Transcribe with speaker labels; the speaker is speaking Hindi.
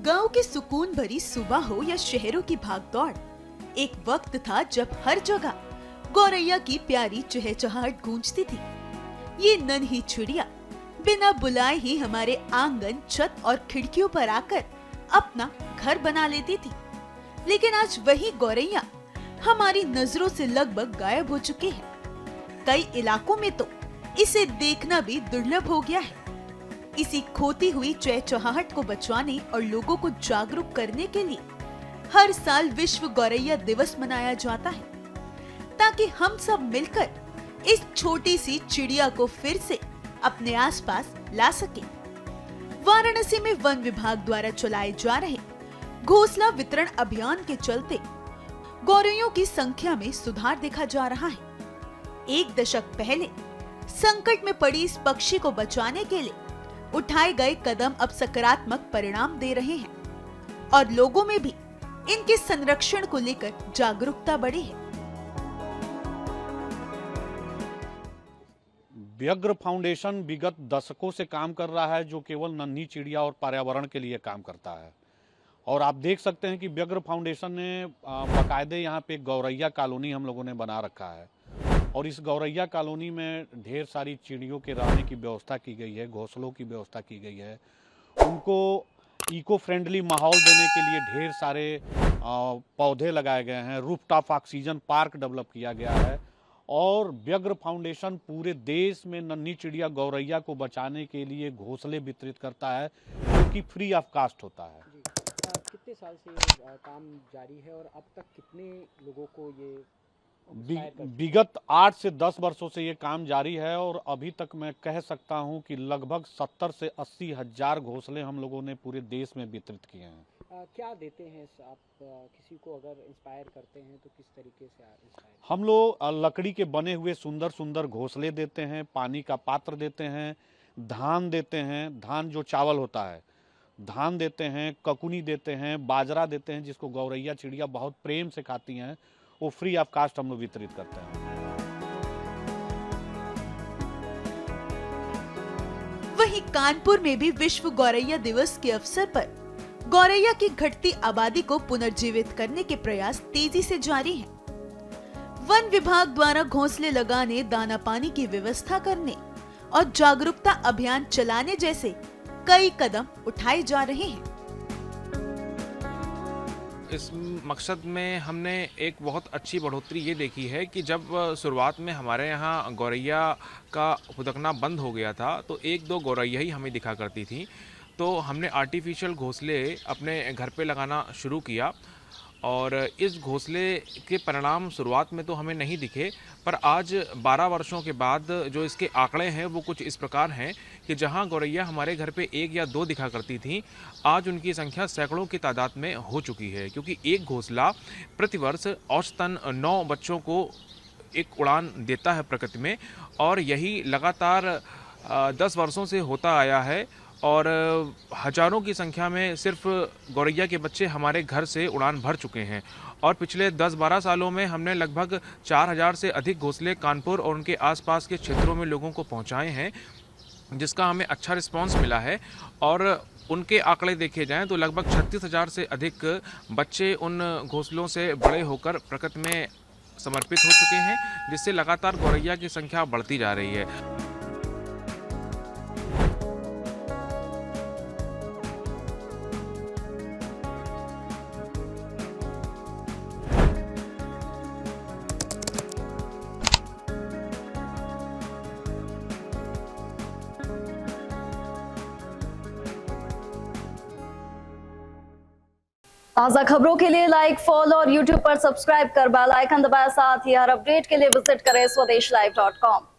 Speaker 1: गांव की सुकून भरी सुबह हो या शहरों की भागदौड़, एक वक्त था जब हर जगह गौरैया की प्यारी चहचहाहट गूंजती थी। ये नन्ही चिड़िया बिना बुलाए ही हमारे आंगन, छत और खिड़कियों पर आकर अपना घर बना लेती थी। लेकिन आज वही गौरैया हमारी नजरों से लगभग गायब हो चुकी है। कई इलाकों में तो इसे देखना भी दुर्लभ हो गया है। इसी खोती हुई चहचहाहट को बचाने और लोगों को जागरूक करने के लिए हर साल विश्व गौरैया दिवस मनाया जाता है, ताकि हम सब मिलकर इस छोटी सी चिड़िया को फिर से अपने आसपास ला सके। वाराणसी में वन विभाग द्वारा चलाए जा रहे घोंसला वितरण अभियान के चलते गौरैयों की संख्या में सुधार देखा जा रहा है। एक दशक पहले संकट में पड़ी इस पक्षी को बचाने के लिए उठाए गए कदम अब सकारात्मक परिणाम दे रहे हैं और लोगों में भी इनके संरक्षण को लेकर जागरूकता बढ़ी है।
Speaker 2: व्याघ्र फाउंडेशन विगत दशकों से काम कर रहा है, जो केवल नन्ही चिड़िया और पर्यावरण के लिए काम करता है। और आप देख सकते हैं कि व्याघ्र फाउंडेशन ने बाकायदे यहाँ पे गौरैया कॉलोनी हम लोगों ने बना रखा है और इस गौरैया कॉलोनी में ढेर सारी चिड़ियों के रहने की व्यवस्था की गई है, घोंसलों की व्यवस्था की गई है। उनको इको फ्रेंडली माहौल देने के लिए ढेर सारे पौधे लगाए गए हैं, रूफटॉप ऑक्सीजन पार्क डेवलप किया गया है और व्याघ्र फाउंडेशन पूरे देश में नन्ही चिड़िया गौरैया को बचाने के लिए घोंसले वितरित करता है, जो कि फ्री ऑफ कास्ट होता है।
Speaker 3: कितने साल से ये काम जारी है और अब तक कितने लोगों को ये
Speaker 2: विगत 8 से 10 वर्षों से ये काम जारी है और अभी तक मैं कह सकता हूं कि लगभग 70 से 80 हजार घोंसले हम लोगों ने पूरे देश में वितरित किए हैं।
Speaker 3: क्या देते हैं आप किसी को अगर इंस्पायर करते हैं तो किस तरीके से इंस्पायर?
Speaker 2: हम लोग लकड़ी के बने हुए सुंदर सुंदर घोंसले देते हैं, पानी का पात्र देते हैं, धान देते हैं, धान जो चावल होता है, धान देते हैं, ककुनी देते हैं, बाजरा देते हैं, जिसको गौरैया चिड़िया बहुत प्रेम से खाती हैं। वो फ्री ऑफ कास्ट हम लोग वितरित करते हैं।
Speaker 1: वहीं कानपुर में भी विश्व गौरैया दिवस के अवसर पर गौरैया की घटती आबादी को पुनर्जीवित करने के प्रयास तेजी से जारी हैं। वन विभाग द्वारा घोंसले लगाने, दाना पानी की व्यवस्था करने और जागरूकता अभियान चलाने जैसे कई कदम उठाए जा रहे हैं।
Speaker 4: इस मकसद में हमने एक बहुत अच्छी बढ़ोतरी ये देखी है कि जब शुरुआत में हमारे यहाँ गौरैया का फुदकना बंद हो गया था तो एक दो गौरैया ही हमें दिखा करती थी, तो हमने आर्टिफिशियल घोंसले अपने घर पे लगाना शुरू किया और इस घोंसले के परिणाम शुरुआत में तो हमें नहीं दिखे, पर आज 12 वर्षों के बाद जो इसके आंकड़े हैं वो कुछ इस प्रकार हैं कि जहां गौरैया हमारे घर पे 1 या 2 दिखा करती थी, आज उनकी संख्या सैकड़ों की तादाद में हो चुकी है। क्योंकि एक घोंसला प्रतिवर्ष औसतन 9 बच्चों को एक उड़ान देता है प्रकृति में और यही लगातार 10 वर्षों से होता आया है और हजारों की संख्या में सिर्फ गौरैया के बच्चे हमारे घर से उड़ान भर चुके हैं और पिछले 10-12 सालों में हमने लगभग 4000 से अधिक घोंसले कानपुर और उनके आसपास के क्षेत्रों में लोगों को पहुंचाए हैं, जिसका हमें अच्छा रिस्पांस मिला है। और उनके आंकड़े देखे जाएं तो लगभग 36,000 से अधिक बच्चे उन घोंसलों से बड़े होकर प्रकृति में समर्पित हो चुके हैं, जिससे लगातार गौरैया की संख्या बढ़ती जा रही है।
Speaker 5: ताज़ा खबरों के लिए लाइक, फॉलो और यूट्यूब पर सब्सक्राइब कर बेल आइकन दबाएं। साथ ही हर अपडेट के लिए विजिट करें swedeshlive.com।